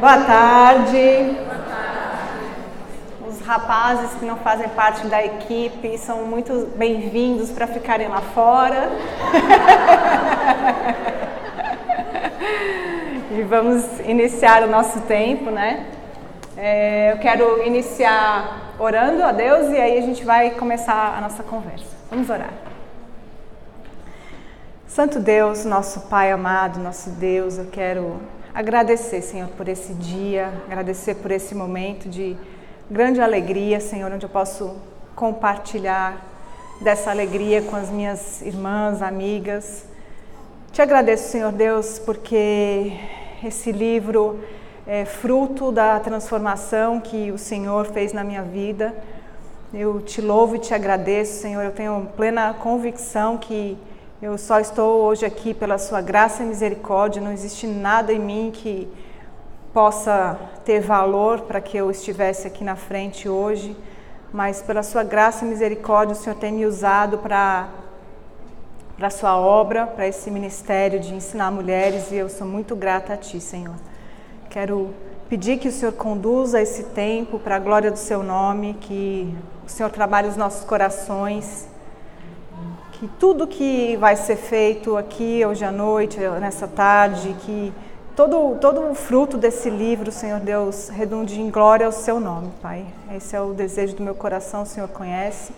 Boa tarde. Os rapazes que não fazem parte da equipe são muito bem-vindos para ficarem lá fora. E vamos iniciar o nosso tempo, né? Eu quero iniciar orando a Deus e aí a gente vai começar a nossa conversa. Vamos orar. Santo Deus, nosso Pai amado, nosso Deus, eu quero agradecer, Senhor, por esse dia, agradecer por esse momento de grande alegria, Senhor, onde eu posso compartilhar dessa alegria com as minhas irmãs, amigas. Te agradeço, Senhor Deus, porque esse livro é fruto da transformação que o Senhor fez na minha vida. Eu te louvo e te agradeço, Senhor, eu tenho plena convicção que eu só estou hoje aqui pela sua graça e misericórdia, não existe nada em mim que possa ter valor para que eu estivesse aqui na frente hoje, mas pela sua graça e misericórdia o Senhor tem me usado para a sua obra, para esse ministério de ensinar mulheres, e eu sou muito grata a Ti, Senhor. Quero pedir que o Senhor conduza esse tempo para a glória do Seu nome, que o Senhor trabalhe os nossos corações, que tudo que vai ser feito aqui hoje à noite, nessa tarde, que todo o fruto desse livro, Senhor Deus, redunde em glória ao Seu nome, Pai. Esse é o desejo do meu coração, o Senhor conhece.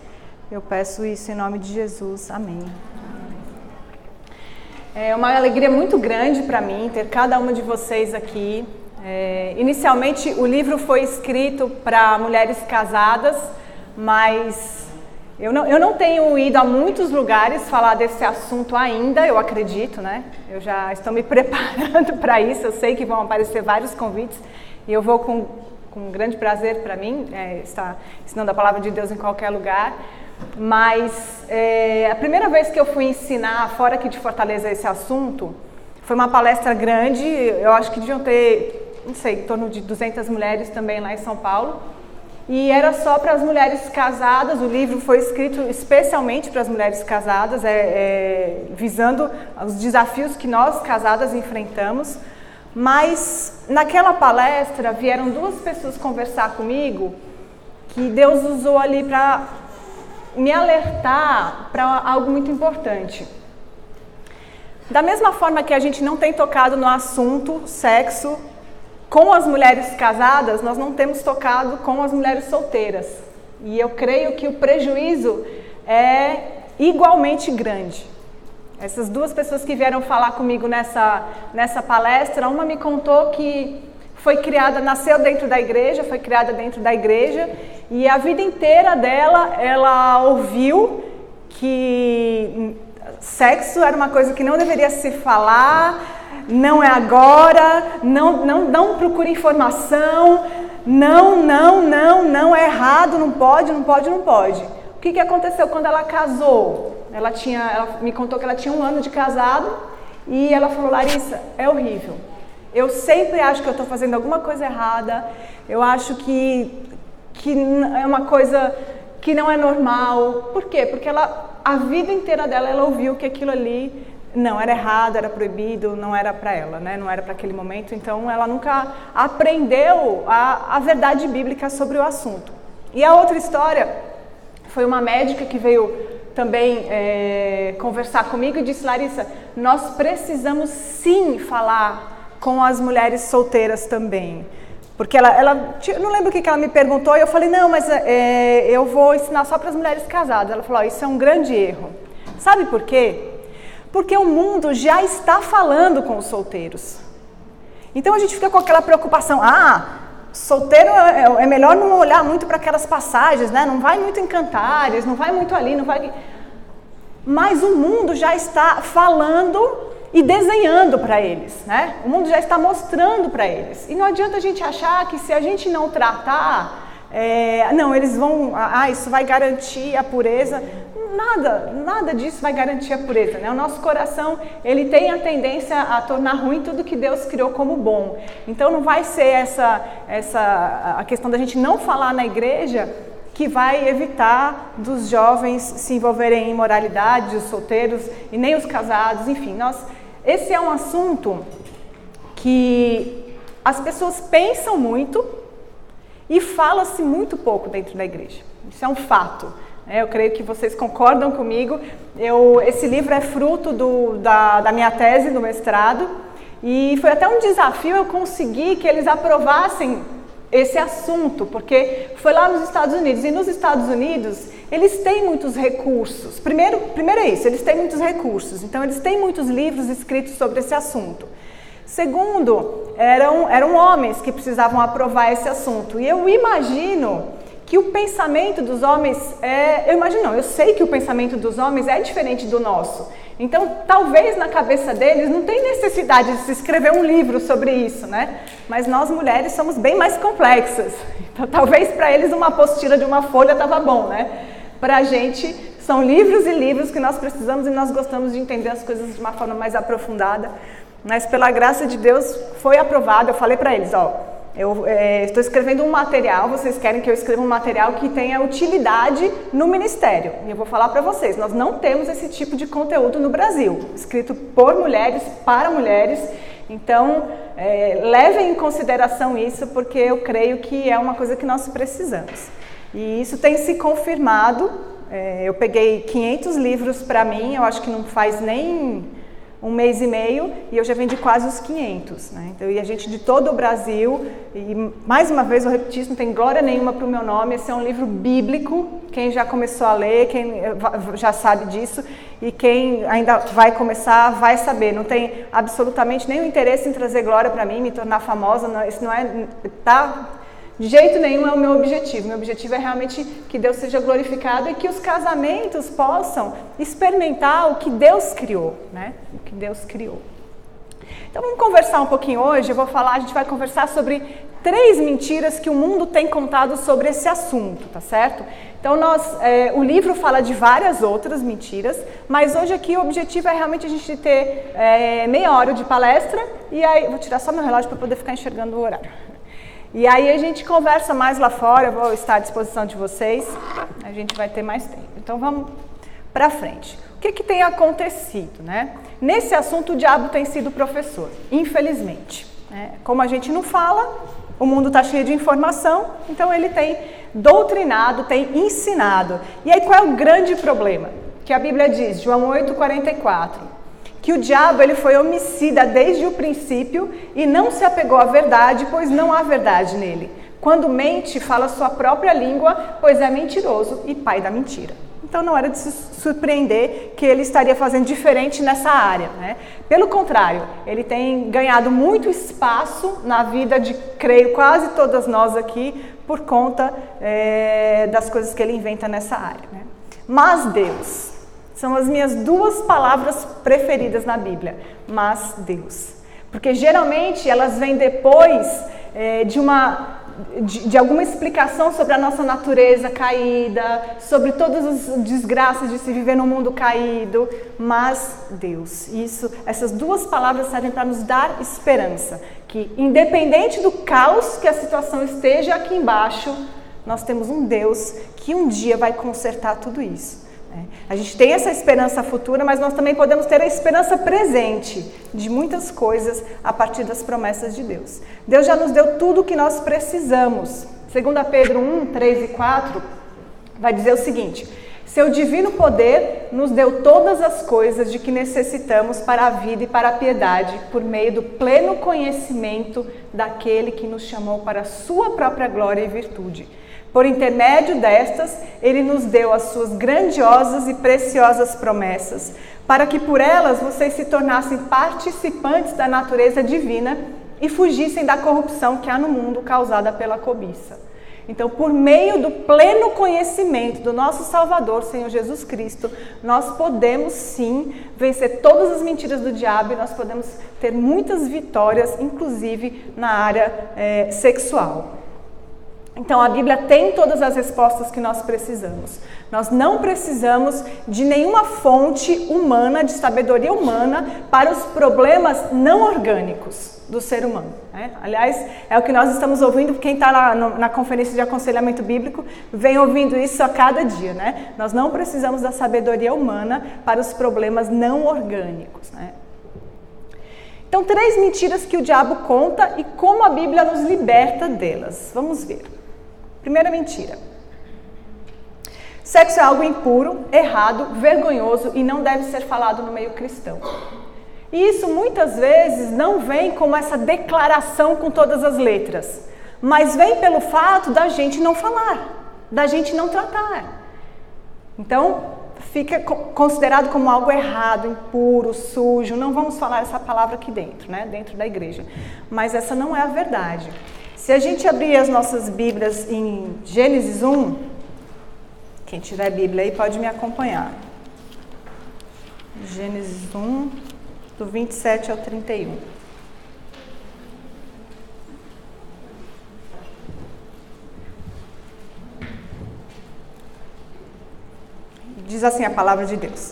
Eu peço isso em nome de Jesus. Amém. É uma alegria muito grande para mim ter cada uma de vocês aqui. Inicialmente o livro foi escrito para mulheres casadas, mas eu não tenho ido a muitos lugares falar desse assunto ainda, eu acredito, né? Eu já estou me preparando para isso, eu sei que vão aparecer vários convites e eu vou com grande prazer para mim estar ensinando a palavra de Deus em qualquer lugar. Mas a primeira vez que eu fui ensinar fora aqui de Fortaleza esse assunto foi uma palestra grande, eu acho que deviam ter, não sei, em torno de 200 mulheres também lá em São Paulo. E era só para as mulheres casadas, o livro foi escrito especialmente para as mulheres casadas, visando os desafios que nós casadas enfrentamos. Mas naquela palestra vieram duas pessoas conversar comigo que Deus usou ali para me alertar para algo muito importante. Da mesma forma que a gente não tem tocado no assunto sexo com as mulheres casadas, nós não temos tocado com as mulheres solteiras. E eu creio que o prejuízo é igualmente grande. Essas duas pessoas que vieram falar comigo nessa palestra, uma me contou que nasceu dentro da igreja, foi criada dentro da igreja, e a vida inteira dela, ela ouviu que sexo era uma coisa que não deveria se falar, não é agora, não procure informação, não, é errado, não pode. O que aconteceu quando ela casou? Ela me contou que ela tinha 1 ano de casado e ela falou: Larissa, é horrível. Eu sempre acho que eu estou fazendo alguma coisa errada, eu acho que é uma coisa que não é normal. Por quê? Porque a vida inteira dela, ela ouviu que aquilo ali não era errado, era proibido, não era para ela, né? Não era para aquele momento, então ela nunca aprendeu a verdade bíblica sobre o assunto. E a outra história foi uma médica que veio também conversar comigo e disse: Larissa, nós precisamos sim falar com as mulheres solteiras também. Porque eu não lembro o que ela me perguntou, e eu falei: não, mas eu vou ensinar só para as mulheres casadas. Ela falou: isso é um grande erro. Sabe por quê? Porque o mundo já está falando com os solteiros. Então a gente fica com aquela preocupação: solteiro é melhor não olhar muito para aquelas passagens, né? Não vai muito em Cantares, não vai muito ali, não vai... Mas o mundo já está falando e desenhando para eles, né? O mundo já está mostrando para eles. E não adianta a gente achar que se a gente não tratar, eles vão... isso vai garantir a pureza. Nada disso vai garantir a pureza, né? O nosso coração, ele tem a tendência a tornar ruim tudo que Deus criou como bom. Então não vai ser a questão da gente não falar na igreja que vai evitar dos jovens se envolverem em imoralidade, os solteiros e nem os casados, enfim. Esse é um assunto que as pessoas pensam muito e fala-se muito pouco dentro da igreja. Isso é um fato. Eu creio que vocês concordam comigo. Esse livro é fruto da minha tese do mestrado e foi até um desafio eu conseguir que eles aprovassem esse assunto, porque foi lá nos Estados Unidos, e nos Estados Unidos eles têm muitos recursos. Primeiro é isso, eles têm muitos recursos, então eles têm muitos livros escritos sobre esse assunto. Segundo, eram homens que precisavam aprovar esse assunto, e eu imagino que o pensamento dos homens eu sei que o pensamento dos homens é diferente do nosso. Então, talvez na cabeça deles não tem necessidade de se escrever um livro sobre isso, né? Mas nós mulheres somos bem mais complexas. Então, talvez para eles uma apostila de uma folha estava bom, né? Para a gente, são livros e livros que nós precisamos e nós gostamos de entender as coisas de uma forma mais aprofundada. Mas pela graça de Deus foi aprovado. Eu falei para eles, eu estou escrevendo um material, vocês querem que eu escreva um material que tenha utilidade no ministério. E eu vou falar para vocês, nós não temos esse tipo de conteúdo no Brasil, escrito por mulheres, para mulheres. Então, levem em consideração isso, porque eu creio que é uma coisa que nós precisamos. E isso tem se confirmado. Eu peguei 500 livros para mim, eu acho que não faz nem um mês e meio, e eu já vendi quase os 500, né? Então, e a gente de todo o Brasil, e mais uma vez eu repito isso, não tem glória nenhuma para o meu nome, esse é um livro bíblico, quem já começou a ler, quem já sabe disso, e quem ainda vai começar, vai saber, não tem absolutamente nenhum interesse em trazer glória para mim, me tornar famosa, não, isso não é, de jeito nenhum é o meu objetivo. Meu objetivo é realmente que Deus seja glorificado e que os casamentos possam experimentar o que Deus criou, né? O que Deus criou. Então vamos conversar um pouquinho hoje, a gente vai conversar sobre 3 mentiras que o mundo tem contado sobre esse assunto, tá certo? Então o livro fala de várias outras mentiras, mas hoje aqui o objetivo é realmente a gente ter meia hora de palestra, e aí, vou tirar só meu relógio para poder ficar enxergando o horário. E aí a gente conversa mais lá fora, eu vou estar à disposição de vocês, a gente vai ter mais tempo. Então vamos para frente. O que tem acontecido, né? Nesse assunto o diabo tem sido professor, infelizmente. Né? Como a gente não fala, o mundo está cheio de informação, então ele tem doutrinado, tem ensinado. E aí qual é o grande problema? Que a Bíblia diz, João 8,44... que o diabo ele foi homicida desde o princípio e não se apegou à verdade, pois não há verdade nele. Quando mente, fala sua própria língua, pois é mentiroso e pai da mentira. Então não era de se surpreender que ele estaria fazendo diferente nessa área, né? Pelo contrário, ele tem ganhado muito espaço na vida de, creio, quase todas nós aqui, por conta das coisas que ele inventa nessa área, né? Mas Deus... são as minhas 2 palavras preferidas na Bíblia, mas Deus. Porque geralmente elas vêm depois de alguma explicação sobre a nossa natureza caída, sobre todas as desgraças de se viver num mundo caído, mas Deus. Essas 2 palavras servem para nos dar esperança, que independente do caos que a situação esteja aqui embaixo, nós temos um Deus que um dia vai consertar tudo isso. A gente tem essa esperança futura, mas nós também podemos ter a esperança presente de muitas coisas a partir das promessas de Deus. Deus já nos deu tudo o que nós precisamos. 2 Pedro 1, 3 e 4 vai dizer o seguinte: seu divino poder nos deu todas as coisas de que necessitamos para a vida e para a piedade, por meio do pleno conhecimento daquele que nos chamou para a sua própria glória e virtude. Por intermédio destas, ele nos deu as suas grandiosas e preciosas promessas, para que por elas vocês se tornassem participantes da natureza divina e fugissem da corrupção que há no mundo causada pela cobiça. Então, por meio do pleno conhecimento do nosso Salvador, Senhor Jesus Cristo, nós podemos sim vencer todas as mentiras do diabo e nós podemos ter muitas vitórias, inclusive na área sexual. Então a Bíblia tem todas as respostas que nós precisamos. Nós não precisamos de nenhuma fonte humana, de sabedoria humana, para os problemas não orgânicos do ser humano, né? Aliás, é o que nós estamos ouvindo, quem está na conferência de aconselhamento bíblico vem ouvindo isso a cada dia, né? Nós não precisamos da sabedoria humana para os problemas não orgânicos, né? Então, 3 mentiras que o diabo conta e como a Bíblia nos liberta delas. Vamos ver. Primeira mentira. Sexo é algo impuro, errado, vergonhoso e não deve ser falado no meio cristão. E isso muitas vezes não vem como essa declaração com todas as letras, mas vem pelo fato da gente não falar, da gente não tratar. Então, fica considerado como algo errado, impuro, sujo. Não vamos falar essa palavra aqui dentro, né? Dentro da igreja. Mas essa não é a verdade. Se a gente abrir as nossas Bíblias em Gênesis 1, quem tiver Bíblia aí pode me acompanhar. Gênesis 1, do 27 ao 31. Diz assim a palavra de Deus.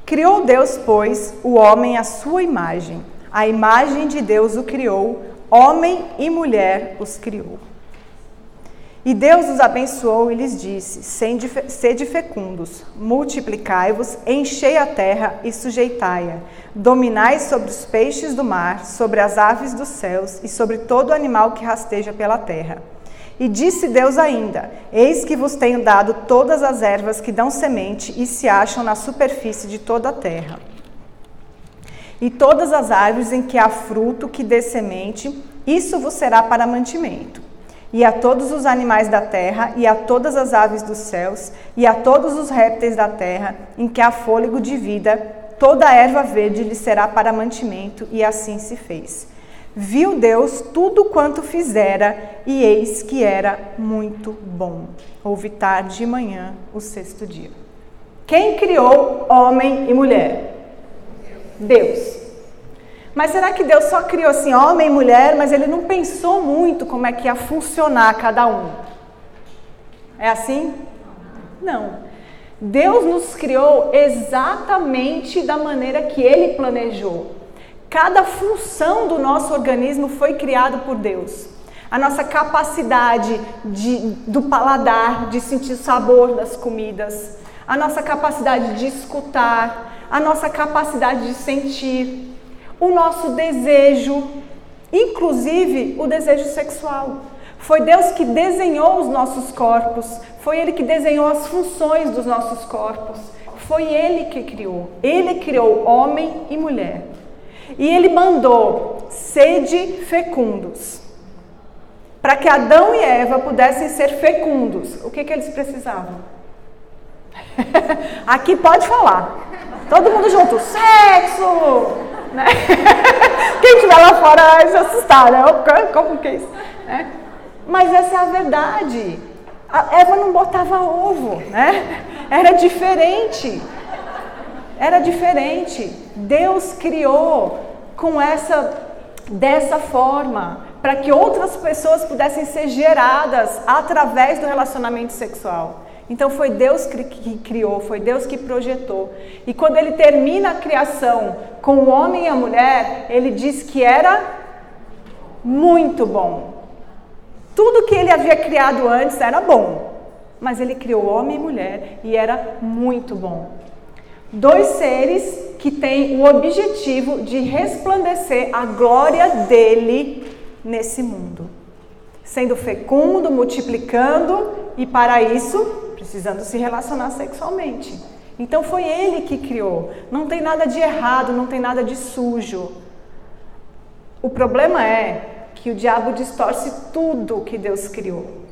Criou Deus, pois, o homem à sua imagem. A imagem de Deus o criou, homem e mulher os criou. E Deus os abençoou e lhes disse, sede fecundos, multiplicai-vos, enchei a terra e sujeitai-a. Dominai sobre os peixes do mar, sobre as aves dos céus e sobre todo animal que rasteja pela terra. E disse Deus ainda, eis que vos tenho dado todas as ervas que dão semente e se acham na superfície de toda a terra. E todas as árvores em que há fruto que dê semente, isso vos será para mantimento. E a todos os animais da terra, e a todas as aves dos céus, e a todos os répteis da terra, em que há fôlego de vida, toda a erva verde lhe será para mantimento, e assim se fez. Viu Deus tudo quanto fizera, e eis que era muito bom. Houve tarde e manhã, o 6º dia. Quem criou homem e mulher? Deus. Mas será que Deus só criou assim, homem e mulher, mas ele não pensou muito como é que ia funcionar cada um? É assim? Não. Deus nos criou exatamente da maneira que ele planejou. Cada função do nosso organismo foi criada por Deus. A nossa capacidade do paladar, de sentir o sabor das comidas, a nossa capacidade de escutar, a nossa capacidade de sentir, o nosso desejo, inclusive o desejo sexual. Foi Deus que desenhou os nossos corpos, foi Ele que desenhou as funções dos nossos corpos, foi Ele que criou. Ele criou homem e mulher. E Ele mandou, sede fecundos. Para que Adão e Eva pudessem ser fecundos, o que eles precisavam? Aqui pode falar. Todo mundo junto. Sexo! Né? Quem estiver lá fora vai se assustar, né? Como que é isso? Né? Mas essa é a verdade. A Eva não botava ovo, né? Era diferente. Era diferente. Deus criou dessa forma, para que outras pessoas pudessem ser geradas através do relacionamento sexual. Então foi Deus que criou, foi Deus que projetou. E quando Ele termina a criação com o homem e a mulher, Ele diz que era muito bom. Tudo que Ele havia criado antes era bom, mas Ele criou homem e mulher e era muito bom. 2 seres que têm o objetivo de resplandecer a glória dele nesse mundo. Sendo fecundo, multiplicando e para isso precisando se relacionar sexualmente. Então foi Ele que criou. Não tem nada de errado, não tem nada de sujo. O problema é que o diabo distorce tudo que Deus criou.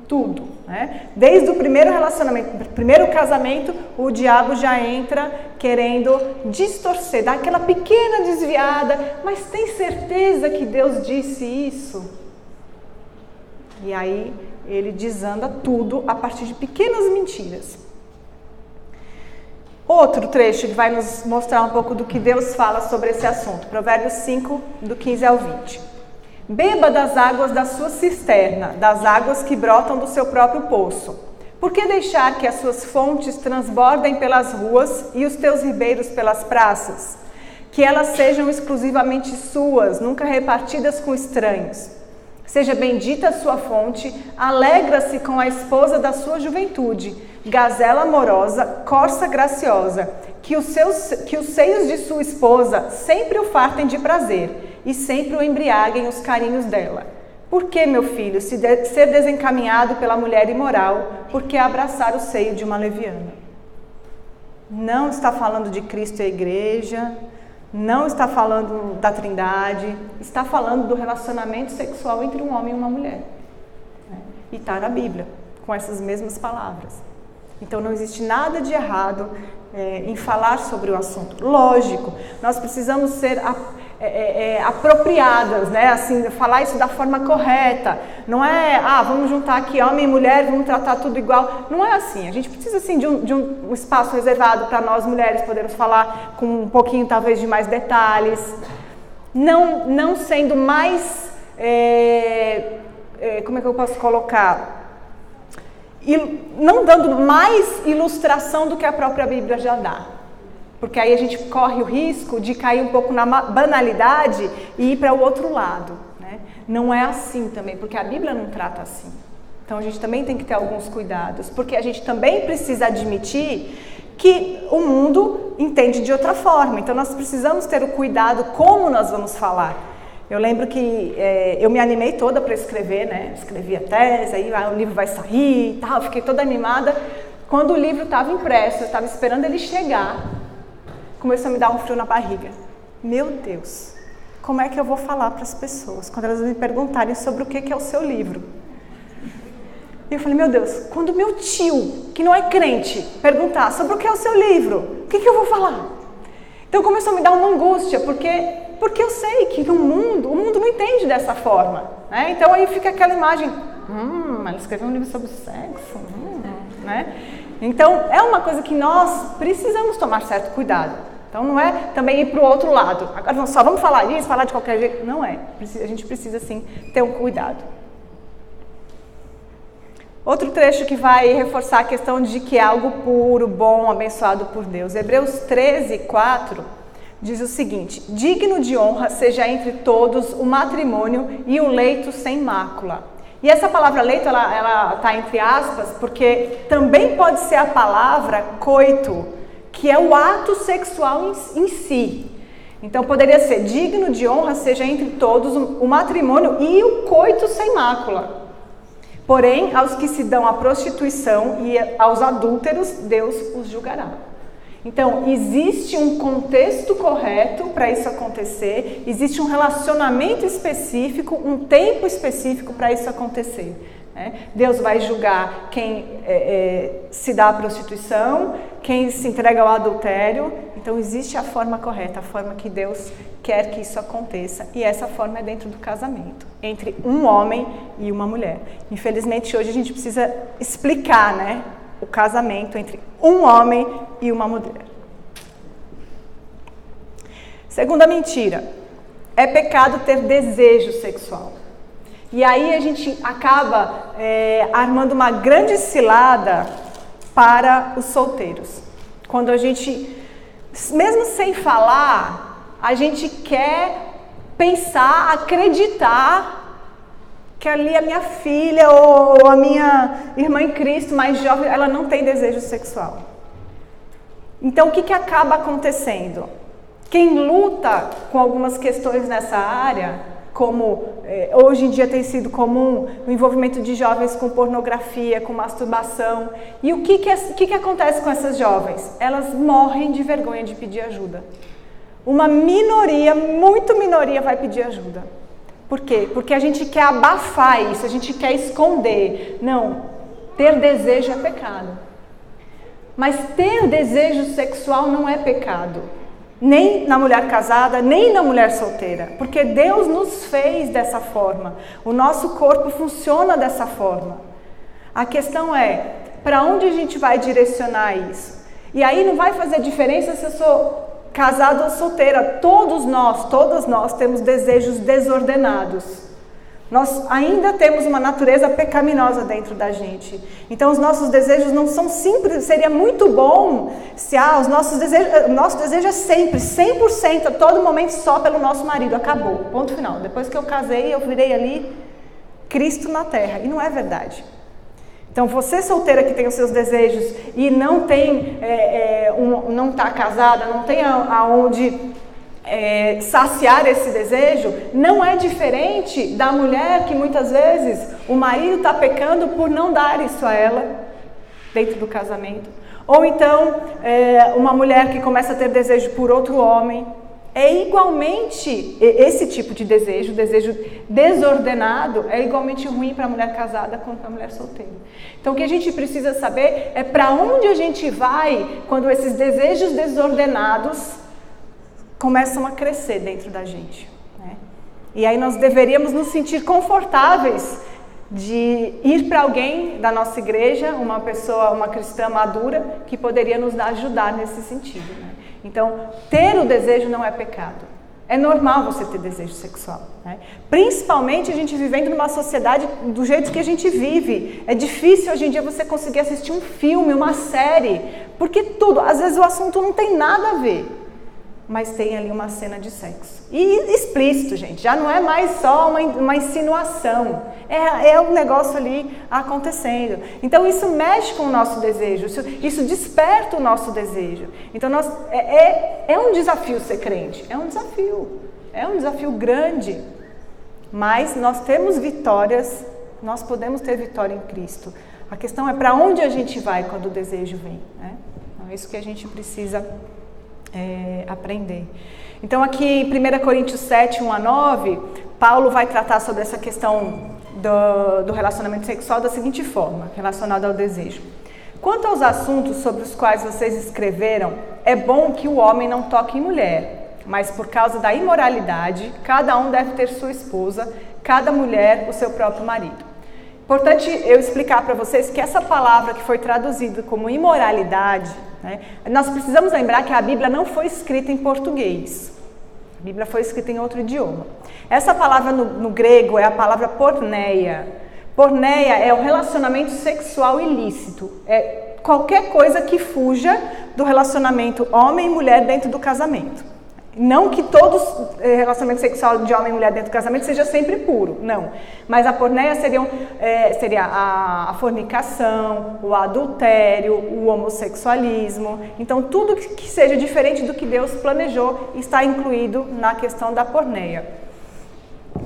Tudo, né? Desde o primeiro relacionamento, primeiro casamento, o diabo já entra querendo distorcer, dar aquela pequena desviada, mas tem certeza que Deus disse isso? E aí ele desanda tudo a partir de pequenas mentiras. Outro trecho que vai nos mostrar um pouco do que Deus fala sobre esse assunto, Provérbios 5, do 15 ao 20. Beba das águas da sua cisterna, das águas que brotam do seu próprio poço. Por que deixar que as suas fontes transbordem pelas ruas e os teus ribeiros pelas praças? Que elas sejam exclusivamente suas, nunca repartidas com estranhos. Seja bendita a sua fonte, alegra-se com a esposa da sua juventude, gazela amorosa, corça graciosa, que os seios de sua esposa sempre o fartem de prazer e sempre o embriaguem os carinhos dela. Por que, meu filho, ser desencaminhado pela mulher imoral, por que abraçar o seio de uma leviana? Não está falando de Cristo e a igreja, não está falando da Trindade, está falando do relacionamento sexual entre um homem e uma mulher. E está na Bíblia, com essas mesmas palavras. Então não existe nada de errado em falar sobre o assunto. Lógico, nós precisamos ser apropriadas, né? Assim, falar isso da forma correta. Não é, vamos juntar aqui homem e mulher, vamos tratar tudo igual. Não é assim. A gente precisa assim, de um espaço reservado para nós mulheres podermos falar com um pouquinho talvez de mais detalhes. Não sendo mais, como é que eu posso colocar? Não dando mais ilustração do que a própria Bíblia já dá. Porque aí a gente corre o risco de cair um pouco na banalidade e ir para o outro lado, né? Não é assim também, porque a Bíblia não trata assim. Então a gente também tem que ter alguns cuidados, porque a gente também precisa admitir que o mundo entende de outra forma. Então nós precisamos ter o cuidado como nós vamos falar. Eu lembro que eu me animei toda para escrever, né? Escrevi a tese, aí o livro vai sair e tal, fiquei toda animada. Quando o livro estava impresso, eu estava esperando ele chegar, começou a me dar um frio na barriga. Meu Deus, como é que eu vou falar para as pessoas quando elas me perguntarem sobre o que é o seu livro? E eu falei, meu Deus, quando meu tio, que não é crente, perguntar sobre o que é o seu livro, o que eu vou falar? Então começou a me dar uma angústia, porque eu sei que o mundo não entende dessa forma, né? Então aí fica aquela imagem, ela escreveu um livro sobre sexo, né? Então é uma coisa que nós precisamos tomar certo cuidado. Então não é também ir para o outro lado, agora só vamos falar disso, falar de qualquer jeito, não é. A gente precisa sim ter um cuidado. Outro trecho que vai reforçar a questão de que é algo puro, bom, abençoado por Deus. Hebreus 13, 4 diz o seguinte: digno de honra seja entre todos o matrimônio e o leito sem mácula. E essa palavra leito, ela está entre aspas, porque também pode ser a palavra coito, que é o ato sexual em si. Então poderia ser digno de honra seja entre todos o matrimônio e o coito sem mácula. Porém, aos que se dão à prostituição e aos adúlteros, Deus os julgará. Então, existe um contexto correto para isso acontecer, existe um relacionamento específico, um tempo específico para isso acontecer, né? Deus vai julgar quem se dá à prostituição, quem se entrega ao adultério. Então, existe a forma correta, a forma que Deus quer que isso aconteça. E essa forma é dentro do casamento, entre um homem e uma mulher. Infelizmente, hoje a gente precisa explicar, né, o casamento entre um homem e uma mulher. Segunda mentira, é pecado ter desejo sexual. E aí a gente acaba armando uma grande cilada para os solteiros. Quando a gente, mesmo sem falar, a gente quer pensar, acreditar que ali a minha filha ou a minha irmã em Cristo mais jovem, ela não tem desejo sexual. Então o que acaba acontecendo? Quem luta com algumas questões nessa área, como hoje em dia tem sido comum o envolvimento de jovens com pornografia, com masturbação, e o que acontece com essas jovens? Elas morrem de vergonha de pedir ajuda. Uma minoria, muito minoria, vai pedir ajuda. Por quê? Porque a gente quer abafar isso, a gente quer esconder. Não, ter desejo é pecado. Mas ter desejo sexual não é pecado. Nem na mulher casada, nem na mulher solteira. Porque Deus nos fez dessa forma. O nosso corpo funciona dessa forma. A questão é, para onde a gente vai direcionar isso? E aí não vai fazer diferença se eu sou casado ou solteira, todas nós temos desejos desordenados. Nós ainda temos uma natureza pecaminosa dentro da gente. Então os nossos desejos não são simples. Seria muito bom se o nosso desejo é sempre, 100%, a todo momento só pelo nosso marido. Acabou, ponto final. Depois que eu casei, eu virei ali Cristo na terra. E não é verdade. Então, você solteira que tem os seus desejos e não tem, não está casada, não tem aonde saciar esse desejo, não é diferente da mulher que muitas vezes o marido está pecando por não dar isso a ela dentro do casamento. Ou então, uma mulher que começa a ter desejo por outro homem. É igualmente, esse tipo de desejo desordenado, é igualmente ruim para a mulher casada quanto para a mulher solteira. Então, o que a gente precisa saber é para onde a gente vai quando esses desejos desordenados começam a crescer dentro da gente, né? E aí nós deveríamos nos sentir confortáveis de ir para alguém da nossa igreja, uma pessoa, uma cristã madura, que poderia nos ajudar nesse sentido, né? Então, ter o desejo não é pecado. É normal você ter desejo sexual, né? Principalmente a gente vivendo numa sociedade do jeito que a gente vive. É difícil hoje em dia você conseguir assistir um filme, uma série, porque tudo, às vezes o assunto não tem nada a ver, mas tem ali uma cena de sexo. E explícito, gente, já não é mais só uma insinuação, é um negócio ali acontecendo. Então isso mexe com o nosso desejo, isso desperta o nosso desejo. Então é um desafio ser crente, é um desafio grande, mas nós temos vitórias, nós podemos ter vitória em Cristo. A questão é para onde a gente vai quando o desejo vem, né? Então é isso que a gente precisa aprender. Então aqui em 1 Coríntios 7, 1-9, Paulo vai tratar sobre essa questão do relacionamento sexual da seguinte forma, relacionado ao desejo. Quanto aos assuntos sobre os quais vocês escreveram, é bom que o homem não toque em mulher, mas por causa da imoralidade, cada um deve ter sua esposa, cada mulher o seu próprio marido. Importante eu explicar para vocês que essa palavra que foi traduzida como imoralidade, né, nós precisamos lembrar que a Bíblia não foi escrita em português. A Bíblia foi escrita em outro idioma. Essa palavra no grego é a palavra porneia. Porneia é o relacionamento sexual ilícito. É qualquer coisa que fuja do relacionamento homem e mulher dentro do casamento. Não que todos relacionamento sexual de homem e mulher dentro do casamento seja sempre puro, não. Mas a porneia seria a fornicação, o adultério, o homossexualismo. Então tudo que seja diferente do que Deus planejou está incluído na questão da porneia.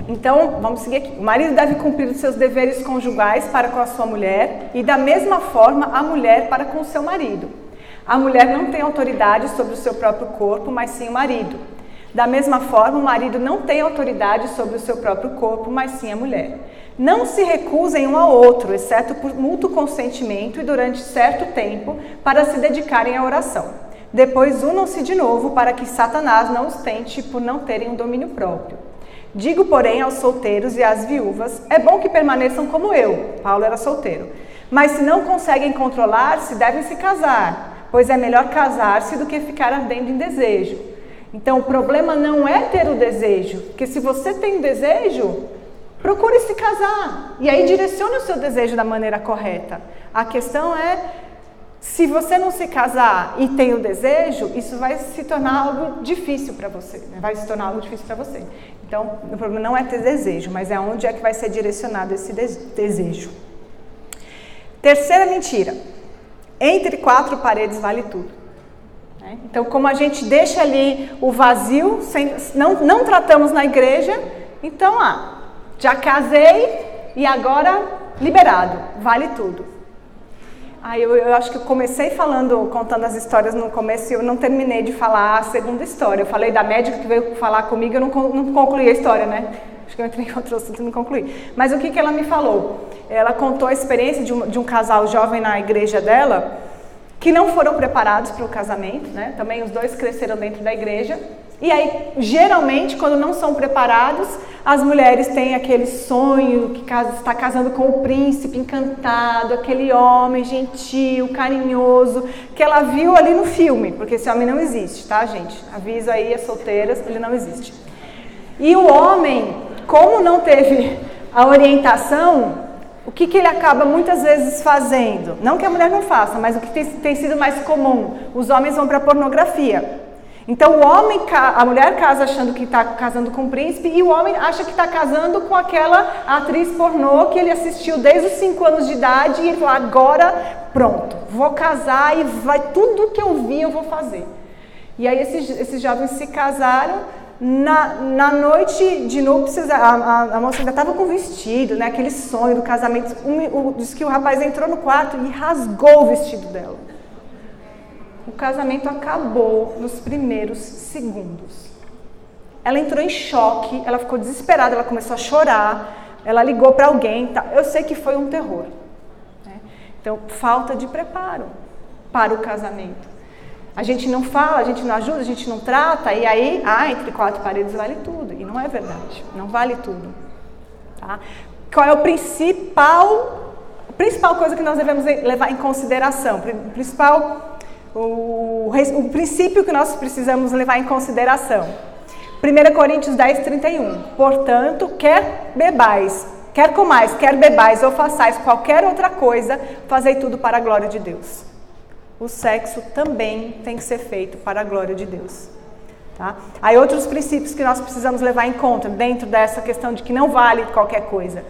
Então, vamos seguir aqui. O marido deve cumprir os seus deveres conjugais para com a sua mulher e da mesma forma a mulher para com o seu marido. A mulher não tem autoridade sobre o seu próprio corpo, mas sim o marido. Da mesma forma, o marido não tem autoridade sobre o seu próprio corpo, mas sim a mulher. Não se recusem um ao outro, exceto por mútuo consentimento e durante certo tempo, para se dedicarem à oração. Depois unam-se de novo para que Satanás não os tente por não terem um domínio próprio. Digo, porém, aos solteiros e às viúvas, é bom que permaneçam como eu. Paulo era solteiro. Mas se não conseguem controlar-se, devem se casar. Pois é melhor casar-se do que ficar ardendo em desejo. Então, o problema não é ter o desejo, porque se você tem desejo, procure se casar. E aí direcione o seu desejo da maneira correta. A questão é, se você não se casar e tem o desejo, isso vai se tornar algo difícil para você. Né? Vai se tornar algo difícil para você. Então, o problema não é ter desejo, mas é onde é que vai ser direcionado esse desejo. Terceira mentira. Entre quatro paredes vale tudo. Então, como a gente deixa ali o vazio, não tratamos na igreja, então, já casei e agora liberado, vale tudo. Eu acho que eu comecei contando as histórias no começo e eu não terminei de falar a segunda história. Eu falei da médica que veio falar comigo, eu não concluí a história, né? Acho que eu entrei em outro assunto e não concluí. Mas o que ela me falou? Ela contou a experiência de um casal jovem na igreja dela, que não foram preparados para o casamento, né? Também os dois cresceram dentro da igreja. E aí, geralmente, quando não são preparados, as mulheres têm aquele sonho que está casando com o príncipe encantado, aquele homem gentil, carinhoso, que ela viu ali no filme, porque esse homem não existe, tá, gente? Aviso aí as solteiras, ele não existe. E o homem, como não teve a orientação, o que ele acaba muitas vezes fazendo? Não que a mulher não faça, mas o que tem sido mais comum, os homens vão para a pornografia. Então a mulher casa achando que está casando com o príncipe e o homem acha que está casando com aquela atriz pornô que ele assistiu desde os 5 anos de idade e ele falou, agora pronto, vou casar e tudo que eu vi eu vou fazer. E aí esses jovens se casaram, na noite de núpcias a moça ainda estava com vestido, né, aquele sonho do casamento, diz que o rapaz entrou no quarto e rasgou o vestido dela. O casamento acabou nos primeiros segundos. Ela entrou em choque, ela ficou desesperada, ela começou a chorar, ela ligou para alguém. Eu sei que foi um terror. Né? Então, falta de preparo para o casamento. A gente não fala, a gente não ajuda, a gente não trata, e aí, entre 4 paredes vale tudo. E não é verdade, não vale tudo. Tá? Qual é a principal coisa que nós devemos levar em consideração? O princípio que nós precisamos levar em consideração. 1 Coríntios 10, 31. Portanto, quer comais, quer bebais ou façais qualquer outra coisa, fazei tudo para a glória de Deus. O sexo também tem que ser feito para a glória de Deus. Tá? Aí outros princípios que nós precisamos levar em conta dentro dessa questão de que não vale qualquer coisa.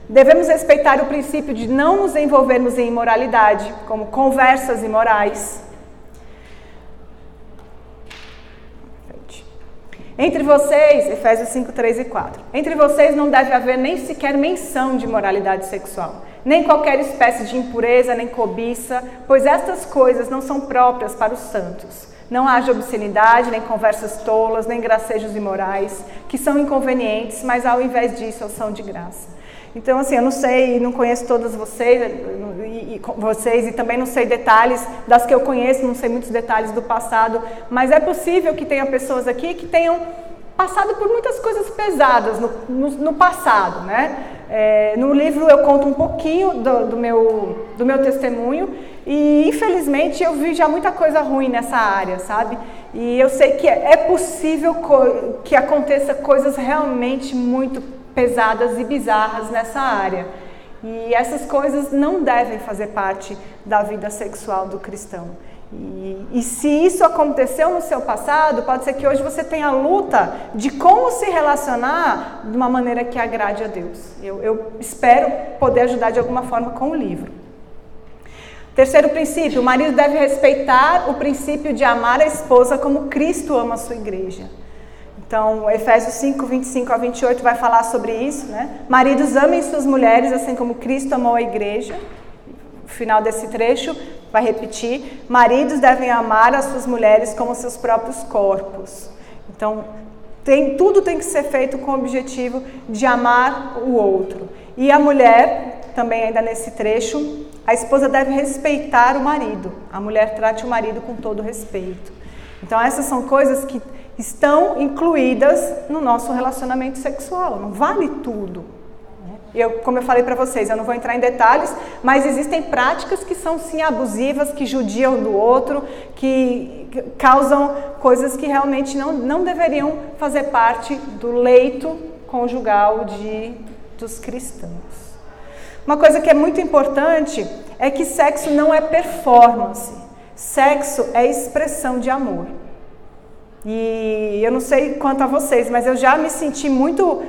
Devemos respeitar o princípio de não nos envolvermos em imoralidade, como conversas imorais. Entre vocês, Efésios 5, 3 e 4. Entre vocês não deve haver nem sequer menção de imoralidade sexual, nem qualquer espécie de impureza, nem cobiça, pois estas coisas não são próprias para os santos. Não haja obscenidade, nem conversas tolas, nem gracejos imorais, que são inconvenientes, mas ao invés disso são de graça. Então, assim, eu não sei, não conheço todas vocês e também não sei detalhes das que eu conheço, não sei muitos detalhes do passado, mas é possível que tenha pessoas aqui que tenham passado por muitas coisas pesadas no passado, né? No livro eu conto um pouquinho do meu testemunho e, infelizmente, eu vi já muita coisa ruim nessa área, sabe? E eu sei que é possível que aconteça coisas realmente muito pesadas e bizarras nessa área. E essas coisas não devem fazer parte da vida sexual do cristão. E se isso aconteceu no seu passado, pode ser que hoje você tenha a luta de como se relacionar de uma maneira que agrade a Deus. Eu espero poder ajudar de alguma forma com o livro. Terceiro princípio, o marido deve respeitar o princípio de amar a esposa como Cristo ama a sua igreja. Então, Efésios 5, 25 a 28 vai falar sobre isso, né? Maridos, amem suas mulheres assim como Cristo amou a igreja. No final desse trecho vai repetir, maridos devem amar as suas mulheres como seus próprios corpos. Então, tudo tem que ser feito com o objetivo de amar o outro. E a mulher, também ainda nesse trecho, a esposa deve respeitar o marido. A mulher trate o marido com todo respeito. Então, essas são coisas que estão incluídas no nosso relacionamento sexual. Não vale tudo. Como eu falei para vocês, eu não vou entrar em detalhes, mas existem práticas que são sim abusivas, que judiam do outro, que causam coisas que realmente não deveriam fazer parte do leito conjugal dos cristãos. Uma coisa que é muito importante é que sexo não é performance. Sexo é expressão de amor. E eu não sei quanto a vocês, mas eu já me senti muito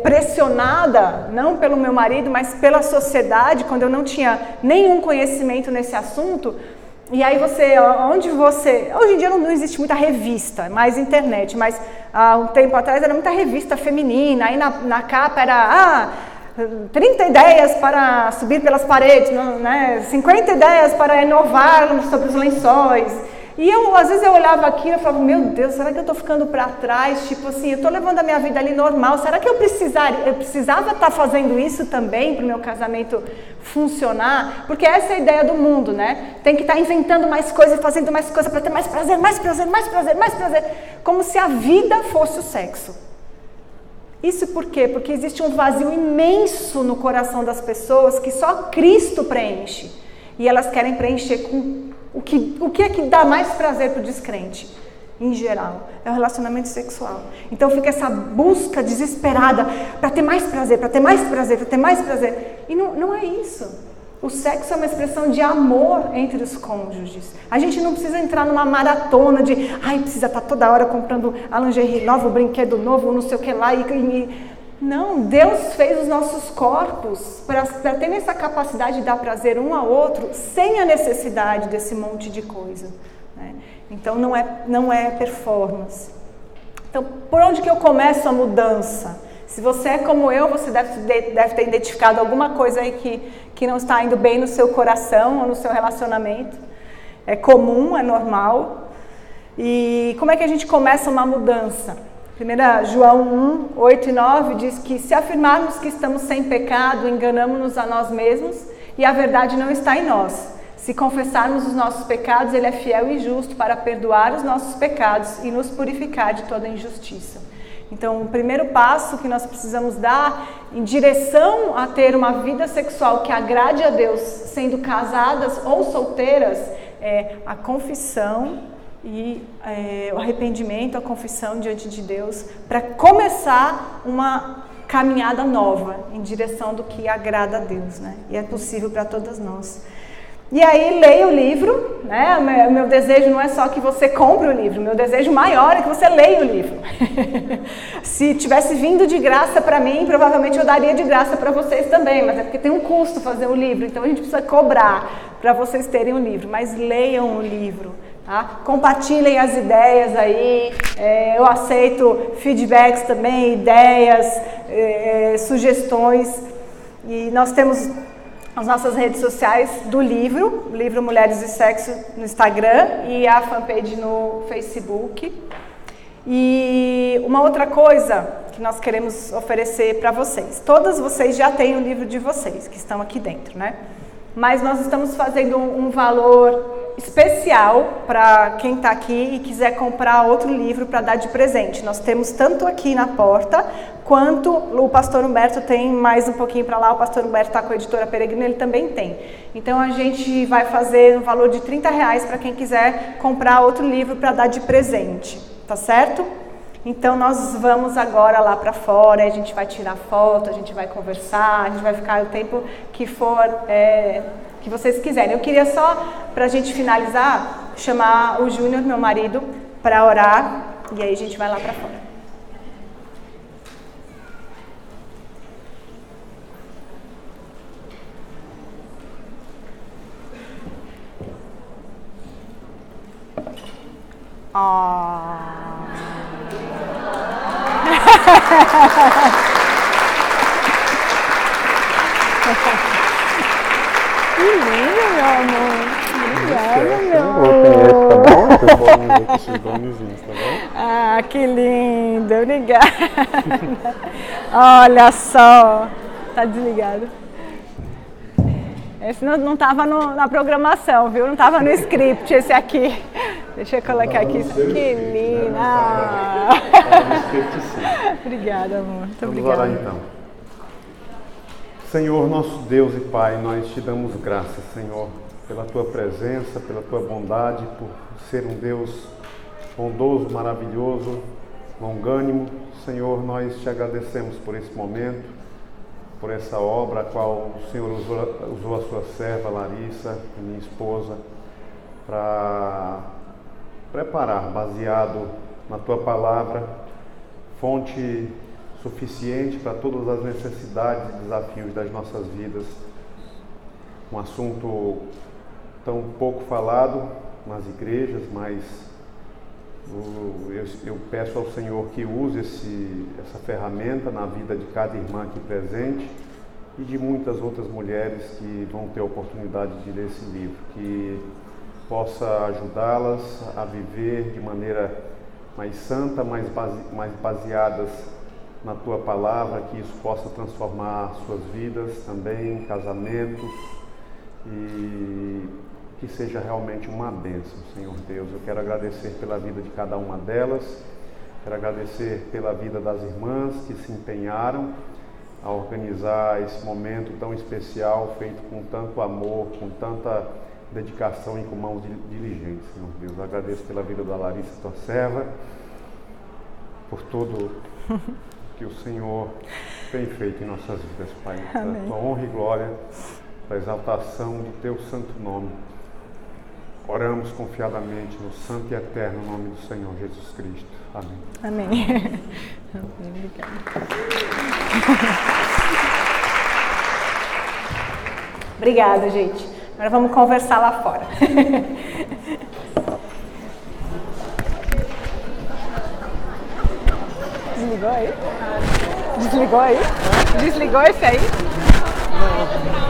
pressionada, não pelo meu marido, mas pela sociedade, quando eu não tinha nenhum conhecimento nesse assunto. E aí hoje em dia não existe muita revista, mais internet, mas há um tempo atrás era muita revista feminina, aí na capa era 30 ideias para subir pelas paredes, né? 50 ideias para inovar sobre os lençóis. E às vezes eu olhava aquilo e falava, meu Deus, será que eu estou ficando para trás? Tipo assim, eu estou levando a minha vida ali normal, será que eu precisava estar fazendo isso também para o meu casamento funcionar? Porque essa é a ideia do mundo, né? Tem que estar inventando mais coisas, fazendo mais coisas para ter mais prazer, mais prazer, mais prazer, mais prazer. Como se a vida fosse o sexo. Isso por quê? Porque existe um vazio imenso no coração das pessoas que só Cristo preenche. E elas querem preencher com o que é que dá mais prazer para o descrente, em geral, é o relacionamento sexual. Então fica essa busca desesperada para ter mais prazer, para ter mais prazer, para ter mais prazer. E não é isso. O sexo é uma expressão de amor entre os cônjuges. A gente não precisa entrar numa maratona de precisa estar toda hora comprando a lingerie nova, o brinquedo novo, não sei o que lá. Não, Deus fez os nossos corpos para ter essa capacidade de dar prazer um ao outro sem a necessidade desse monte de coisa, né? Então não é performance. Então, por onde que eu começo a mudança? Se você é como eu, você deve ter identificado alguma coisa aí que não está indo bem no seu coração ou no seu relacionamento. É comum, é normal. E como é que a gente começa uma mudança? 1 João 1, 8 e 9 diz que se afirmarmos que estamos sem pecado, enganamos-nos a nós mesmos e a verdade não está em nós. Se confessarmos os nossos pecados, Ele é fiel e justo para perdoar os nossos pecados e nos purificar de toda injustiça. Então, o primeiro passo que nós precisamos dar em direção a ter uma vida sexual que agrade a Deus, sendo casadas ou solteiras, é a confissão e o arrependimento, a confissão diante de Deus, para começar uma caminhada nova em direção do que agrada a Deus, né? E é possível para todas nós. E aí, leia o livro, né? O meu desejo não é só que você compre o livro, o meu desejo maior é que você leia o livro. Se tivesse vindo de graça para mim, provavelmente eu daria de graça para vocês também, mas é porque tem um custo fazer o livro, então a gente precisa cobrar para vocês terem o livro, mas leiam o livro, tá? Compartilhem as ideias aí, eu aceito feedbacks também, ideias, sugestões, e nós temos as nossas redes sociais do livro Mulheres e Sexo no Instagram e a fanpage no Facebook. E uma outra coisa que nós queremos oferecer para vocês, todas vocês já têm o livro de vocês, que estão aqui dentro, né? Mas nós estamos fazendo um valor especial para quem está aqui e quiser comprar outro livro para dar de presente. Nós temos tanto aqui na porta, quanto o pastor Humberto tem mais um pouquinho para lá, o pastor Humberto está com a editora Peregrina, ele também tem. Então a gente vai fazer um valor de R$30 para quem quiser comprar outro livro para dar de presente, tá certo? Então nós vamos agora lá para fora, a gente vai tirar foto, a gente vai conversar, a gente vai ficar o tempo que for, que vocês quiserem. Eu queria só, para a gente finalizar, chamar o Júnior, meu marido, para orar, e aí a gente vai lá para fora. Que lindo, meu amor. Obrigada, meu amor. Tá bom? Esses bonezinhos, tá bom? Ah, que lindo. Obrigada. Olha só. Tá desligado. Esse não estava na programação, viu? Não estava no script esse aqui. Deixa eu colocar aqui. Que linda. Obrigada, amor. Muito obrigada. Vamos orar então. Senhor, nosso Deus e Pai, nós te damos graças, Senhor, pela Tua presença, pela Tua bondade, por ser um Deus bondoso, maravilhoso, longânimo. Senhor, nós te agradecemos por esse momento, por essa obra a qual o Senhor usou a sua serva Larissa, minha esposa, para preparar, baseado na Tua palavra, fonte suficiente para todas as necessidades e desafios das nossas vidas. Um assunto tão pouco falado nas igrejas, mas eu peço ao Senhor que use essa ferramenta na vida de cada irmã aqui presente e de muitas outras mulheres que vão ter a oportunidade de ler esse livro, que possa ajudá-las a viver de maneira mais santa, mais baseadas na Tua palavra, que isso possa transformar suas vidas também, casamentos, e que seja realmente uma bênção, Senhor Deus. Eu quero agradecer pela vida de cada uma delas, quero agradecer pela vida das irmãs que se empenharam a organizar esse momento tão especial, feito com tanto amor, com tanta dedicação e com mãos diligentes, Senhor Deus. Eu agradeço pela vida da Larissa, Tua serva, por tudo que o Senhor tem feito em nossas vidas, Pai. Para a Tua honra e glória, para a exaltação do Teu santo nome. Oramos confiadamente no santo e eterno nome do Senhor Jesus Cristo. Amém. Amém. Obrigada. Obrigada, gente. Agora vamos conversar lá fora. Desligou aí? Desligou aí? Desligou esse aí? Não.